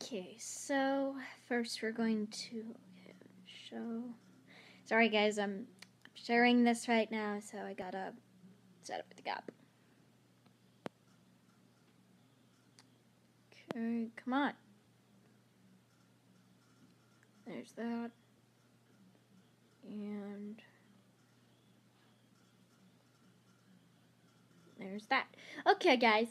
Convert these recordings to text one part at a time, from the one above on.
Okay, so first we're going to show. Sorry, guys, I'm sharing this right now, so I gotta set up the gap. Okay, come on. There's that. And there's that. Okay, guys.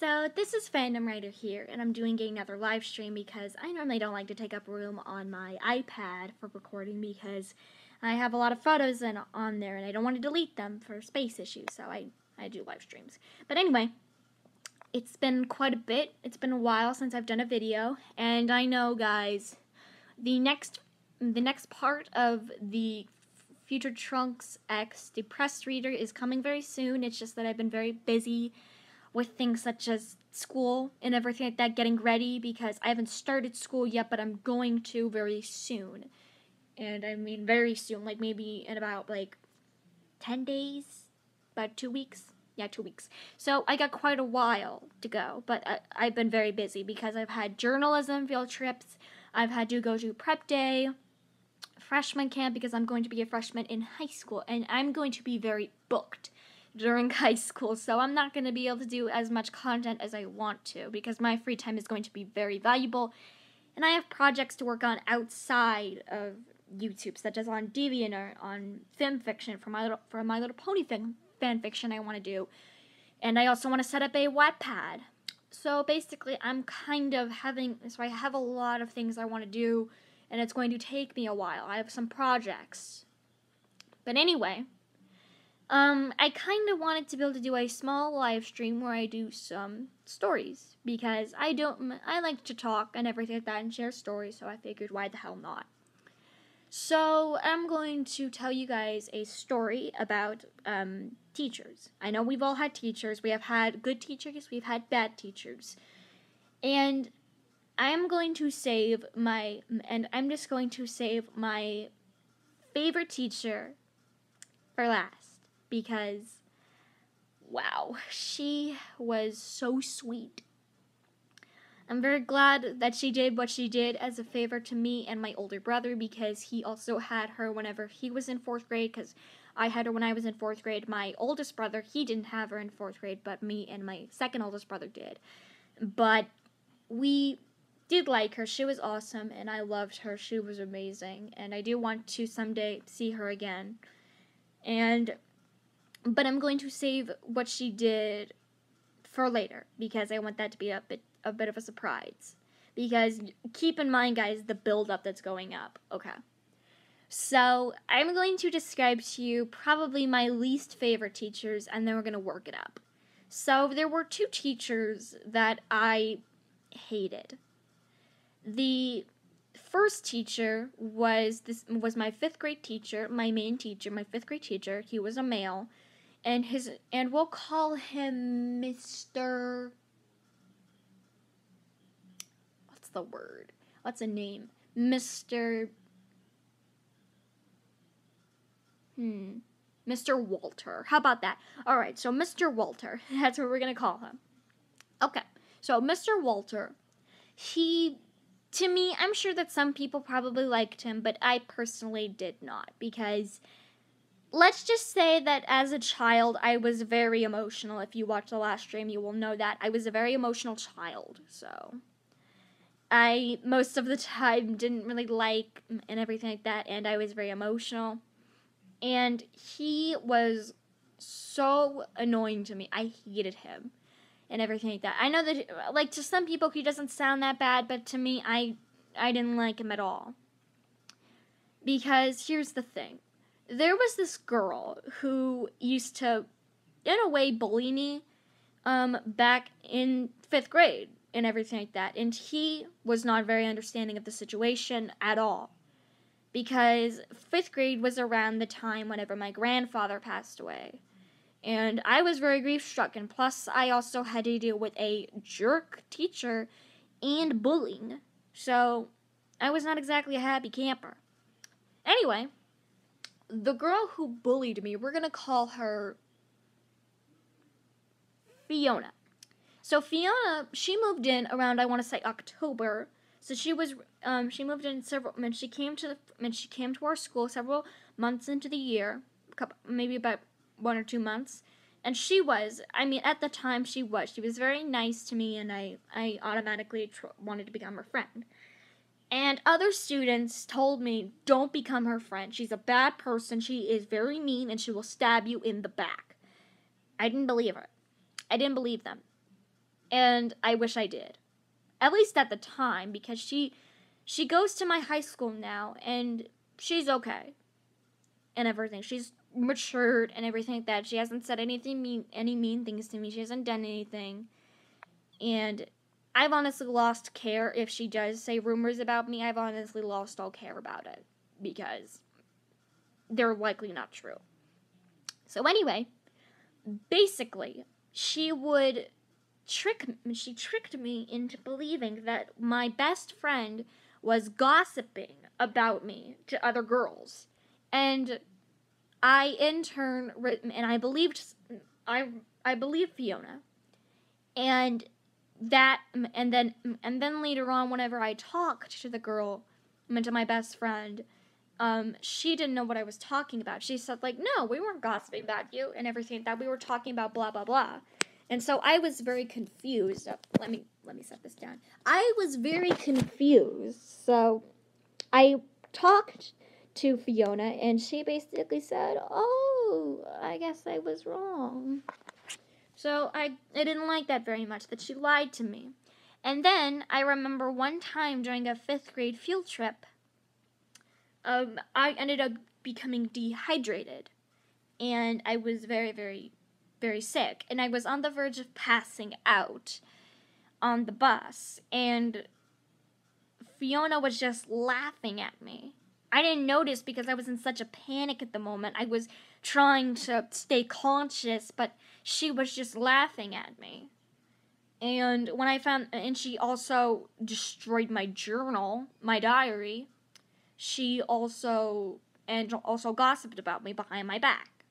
So this is Fandom Writer here, and I'm doing another live stream because I normally don't like to take up room on my iPad for recording because I have a lot of photos on there, and I don't want to delete them for space issues, so I do live streams. But anyway, it's been quite a bit. It's been a while since I've done a video, and I know, guys, the next part of the Future Trunks X, the press reader, is coming very soon. It's just that I've been very busy with things such as school and everything like that, getting ready, because I haven't started school yet, but I'm going to very soon. And I mean very soon, like maybe in about 10 days, about 2 weeks. Yeah, 2 weeks. So I got quite a while to go, but I've been very busy because I've had journalism field trips, I've had to go to prep day, freshman camp, because I'm going to be a freshman in high school, and I'm going to be very booked during high school, so I'm not going to be able to do as much content as I want to, because my free time is going to be very valuable, and I have projects to work on outside of YouTube, such as on DeviantArt, on film fiction, for My Little Pony fan fiction I want to do, and I also want to set up a Wattpad. So basically, I'm kind of so I have a lot of things I want to do, and it's going to take me a while. I have some projects. But anyway, I kind of wanted to be able to do a small live stream where I do some stories, because I like to talk and everything like that and share stories, so I figured why the hell not. So I'm going to tell you guys a story about teachers. I know we've all had teachers. We have had good teachers, we've had bad teachers. And I'm just going to save my favorite teacher for last, because wow, she was so sweet. I'm very glad that she did what she did as a favor to me and my older brother, because he also had her whenever he was in 4th grade, because I had her when I was in 4th grade. My oldest brother, he didn't have her in 4th grade, but me and my second oldest brother did. But we did like her. She was awesome, and I loved her. She was amazing, and I do want to someday see her again. But I'm going to save what she did for later, because I want that to be a bit of a surprise. Because keep in mind, guys, the build-up that's going up. Okay. So I'm going to describe to you probably my least favorite teachers, and then we're going to work it up. So there were 2 teachers that I hated. The first teacher was my 5th grade teacher, my main teacher, my 5th grade teacher. He was a male, and we'll call him Mr. What's the word? What's a name? Mr. Mr. Walter. How about that? All right, so Mr. Walter. That's what we're going to call him. Okay, so Mr. Walter, to me, I'm sure that some people probably liked him, but I personally did not, because let's just say that as a child, I was very emotional. If you watch the last stream, you will know that. I was a very emotional child, so I, most of the time, didn't really like and everything like that, and I was very emotional. And he was so annoying to me. I hated him and everything like that. I know that, to some people, he doesn't sound that bad, but to me, I didn't like him at all. Because here's the thing. There was this girl who used to, in a way, bully me back in 5th grade and everything like that. And he was not very understanding of the situation at all. Because 5th grade was around the time whenever my grandfather passed away. And I was very grief-struck, and plus I also had to deal with a jerk teacher and bullying. So I was not exactly a happy camper. Anyway, the girl who bullied me, we're going to call her Fiona. So Fiona, she moved in around, I want to say, October So she moved in when she came to our school several months into the year, maybe about 1 or 2 months. And at the time she was very nice to me, and I automatically wanted to become her friend. And other students told me, don't become her friend. She's a bad person. She is very mean, and she will stab you in the back. I didn't believe her. I didn't believe them. And I wish I did. At least at the time, because she goes to my high school now, and she's okay. And everything. She's matured and everything like that. She hasn't said any mean things to me. She hasn't done anything. And I've honestly lost care. If she does say rumors about me, I've honestly lost all care about it, because they're likely not true. So anyway, basically, she tricked me into believing that my best friend was gossiping about me to other girls. And I in turn, and I believed Fiona. And then later on, whenever I talked to the girl, to my best friend, she didn't know what I was talking about. She said, like, no, we weren't gossiping about you and everything, that we were talking about blah, blah, blah. And so I was very confused. Let me set this down. I was very confused. So I talked to Fiona, and she basically said, oh, I guess I was wrong. So I didn't like that very much, that she lied to me. And then I remember one time during a 5th grade field trip, I ended up becoming dehydrated. And I was very, very, very sick. And I was on the verge of passing out on the bus. And Fiona was just laughing at me. I didn't notice because I was in such a panic at the moment. I was trying to stay conscious, but she was just laughing at me. And and she also destroyed my journal, my diary. She also gossiped about me behind my back.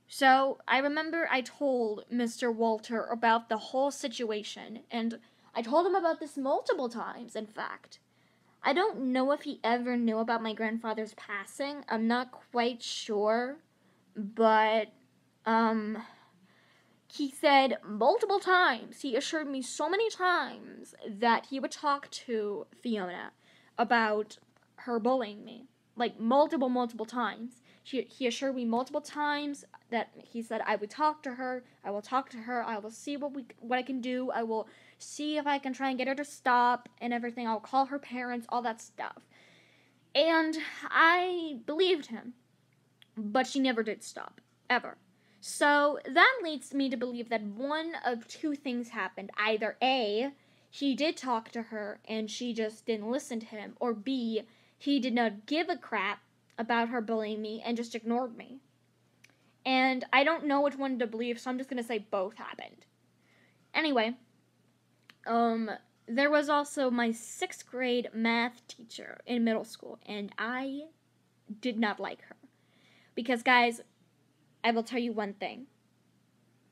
So I remember I told Mr. Walter about the whole situation, and I told him about this multiple times, in fact. I don't know if he ever knew about my grandfather's passing. I'm not quite sure, but he said multiple times, he assured me so many times that he would talk to Fiona about her bullying me. Like, multiple times. He assured me multiple times that he said I would talk to her, I will talk to her, I will see what I can do, I will see if I can try and get her to stop and everything, I'll call her parents, all that stuff. And I believed him, but she never did stop, ever. So that leads me to believe that one of two things happened. Either A, he did talk to her and she just didn't listen to him, or B, he did not give a crap about her bullying me and just ignored me. And I don't know which one to believe, so I'm just going to say both happened. Anyway, there was also my 6th grade math teacher in middle school, and I did not like her. Because, guys, I will tell you one thing.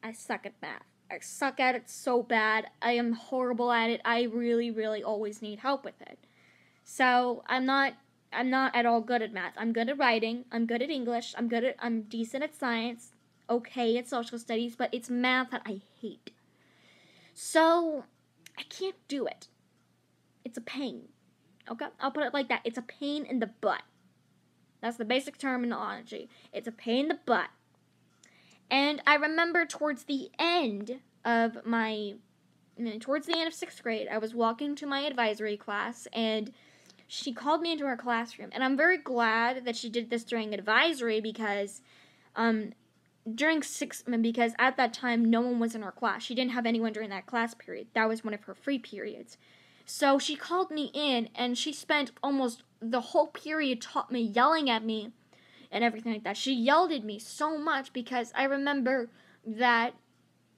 I suck at math. I suck at it so bad. I am horrible at it. I really, really always need help with it. So, I'm not at all good at math. I'm good at writing. I'm good at English. I'm decent at science. Okay at social studies, but it's math that I hate. So, I can't do it. It's a pain. Okay? I'll put it like that. It's a pain in the butt. That's the basic terminology. It's a pain in the butt. And I remember towards the end of 6th grade, I was walking to my advisory class, and she called me into her classroom. And I'm very glad that she did this during advisory, because because at that time, no one was in her class. She didn't have anyone during that class period. That was one of her free periods. So she called me in, and she spent almost the whole period yelling at me and everything like that. She yelled at me so much because I remember that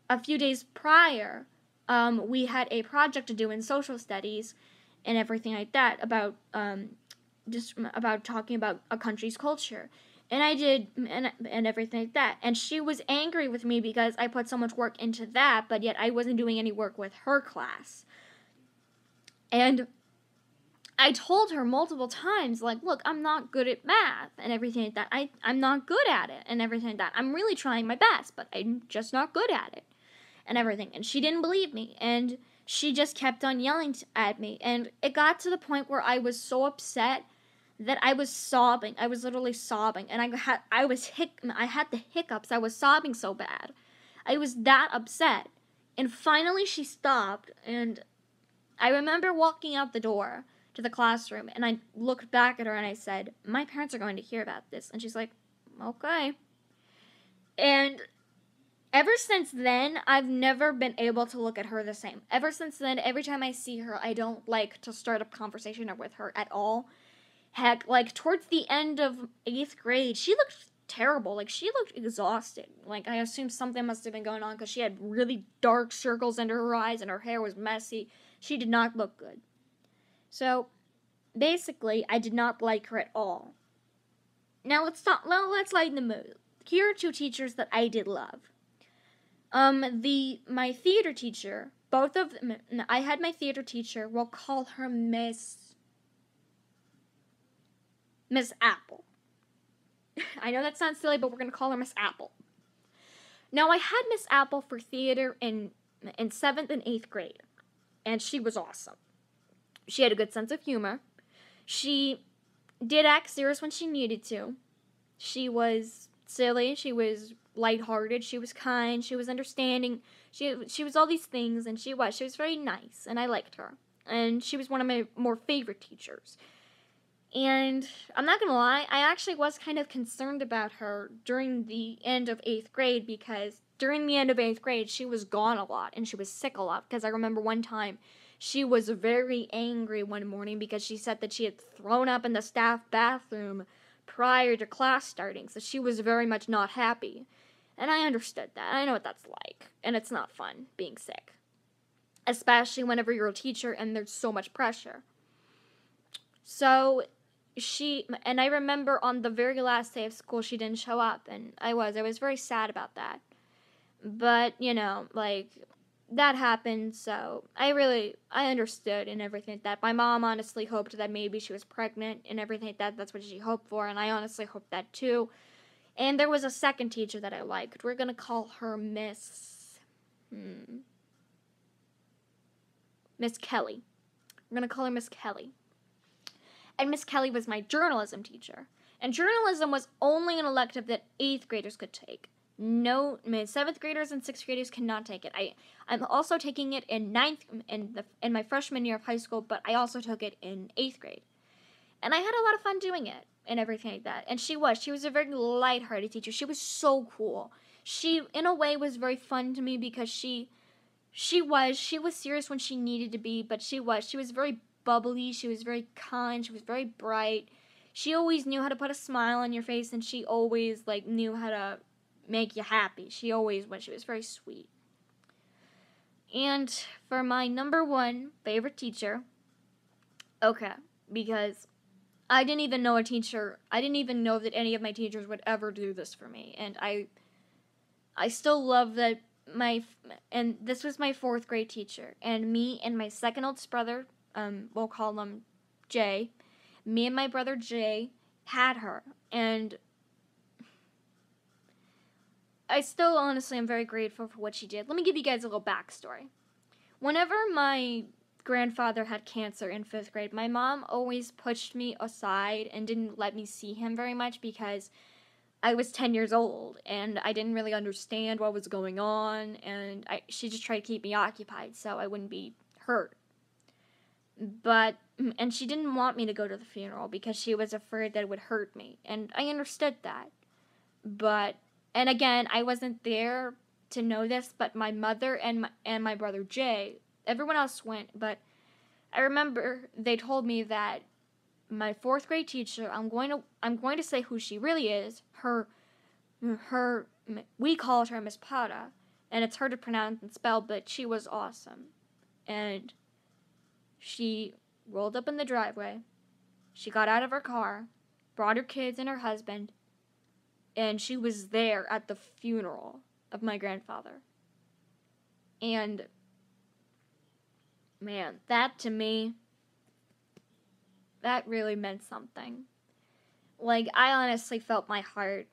a few days prior, we had a project to do in social studies and everything like that about about talking about a country's culture. And I did, and everything like that. And she was angry with me because I put so much work into that, but yet I wasn't doing any work with her class. And I told her multiple times, like, look, I'm not good at math and everything like that. I'm not good at it and everything like that. I'm really trying my best, but I'm just not good at it and everything. And she didn't believe me. And she just kept on yelling at me. And it got to the point where I was so upset that I was sobbing. I was literally sobbing. And I had the hiccups. I was sobbing so bad. I was that upset. And finally she stopped. And I remember walking out the door to the classroom, and I looked back at her and I said, my parents are going to hear about this. And she's like, okay. And ever since then, I've never been able to look at her the same. Ever since then, every time I see her, I don't like to start a conversation with her at all. Heck, like, towards the end of 8th grade, she looked terrible. Like, she looked exhausted. Like, I assume something must have been going on because she had really dark circles under her eyes and her hair was messy. She did not look good. So, basically, I did not like her at all. Now, let's lighten the mood. Here are two teachers that I did love. My theater teacher, both of them, I had my theater teacher, we'll call her Miss Apple. I know that sounds silly, but we're going to call her Miss Apple. Now, I had Miss Apple for theater in 7th and 8th grade, and she was awesome. She had a good sense of humor. She did act serious when she needed to. She was silly. She was lighthearted. She was kind. She was understanding. She was all these things, and she was very nice, and I liked her. And she was one of my more favorite teachers. And I'm not going to lie, I actually was kind of concerned about her during the end of 8th grade because during the end of 8th grade, she was gone a lot and she was sick a lot because I remember one time she was very angry one morning because she said that she had thrown up in the staff bathroom prior to class starting, so she was very much not happy. And I understood that. I know what that's like, and it's not fun being sick, especially whenever you're a teacher and there's so much pressure. So I remember on the very last day of school, she didn't show up, and I was very sad about that. But, that happened, so I understood and everything like that. My mom honestly hoped that maybe she was pregnant and everything like that. That's what she hoped for, and I honestly hoped that too. And there was a second teacher that I liked. We're gonna call her Miss Kelly. We're gonna call her Miss Kelly. And Miss Kelly was my journalism teacher. And journalism was only an elective that 8th graders could take. No, 7th graders and 6th graders cannot take it. I'm also taking it in in my freshman year of high school, but I also took it in 8th grade. And I had a lot of fun doing it and everything like that. And she was a very lighthearted teacher. She was so cool. She, in a way, was very fun to me because she was serious when she needed to be, but she was very bubbly, she was very kind, she was very bright. She always knew how to put a smile on your face, and she always knew how to make you happy. She was very sweet. And for my number one favorite teacher, okay, because I didn't even know that any of my teachers would ever do this for me, and I still love that and this was my 4th grade teacher, and me and my second oldest brother, we'll call him Jay, me and my brother Jay had her, and I still honestly am very grateful for what she did. Let me give you guys a little backstory. Whenever my grandfather had cancer in 5th grade, my mom always pushed me aside and didn't let me see him very much because I was 10 years old, and I didn't really understand what was going on, and she just tried to keep me occupied so I wouldn't be hurt. And she didn't want me to go to the funeral because she was afraid that it would hurt me, and I understood that. And again, I wasn't there to know this, but my mother and my brother Jay, everyone else went, but I remember they told me that my 4th grade teacher, I'm going to say who she really is. We called her Miss Pata, and it's hard to pronounce and spell, but she was awesome. And she rolled up in the driveway. She got out of her car, brought her kids and her husband, and she was there at the funeral of my grandfather. And man, that to me that really meant something. Like, I honestly felt my heart.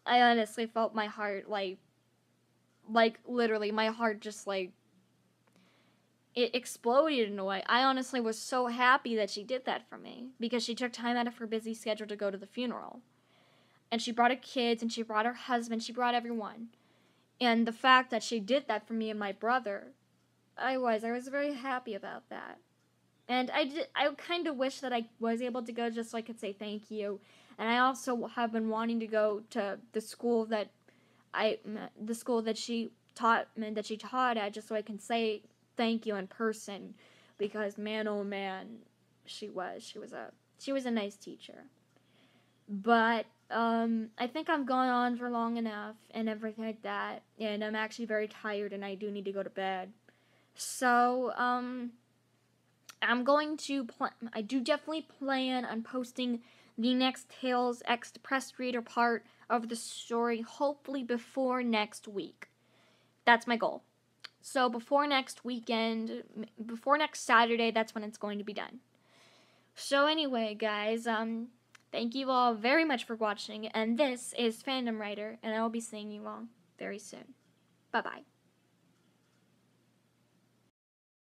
I honestly felt my heart, like literally, my heart just, like, it exploded in a way. I honestly was so happy that she did that for me because she took time out of her busy schedule to go to the funeral. And she brought her kids and she brought her husband, she brought everyone. And the fact that she did that for me and my brother, I was very happy about that. And I kind of wish that I was able to go just so I could say thank you. And I also have been wanting to go to the school that she taught at, just so I can say thank you in person, because man, oh man, she was a nice teacher. But I think I'm gone on for long enough and everything like that, and I'm actually very tired and I do need to go to bed. So I'm going to I do definitely plan on posting the next Tales X Depressed Reader part of the story, hopefully before next week. That's my goal. So before next weekend, before next Saturday, that's when it's going to be done. So anyway, guys, thank you all very much for watching, and this is Fandom Writer, and I will be seeing you all very soon. Bye-bye.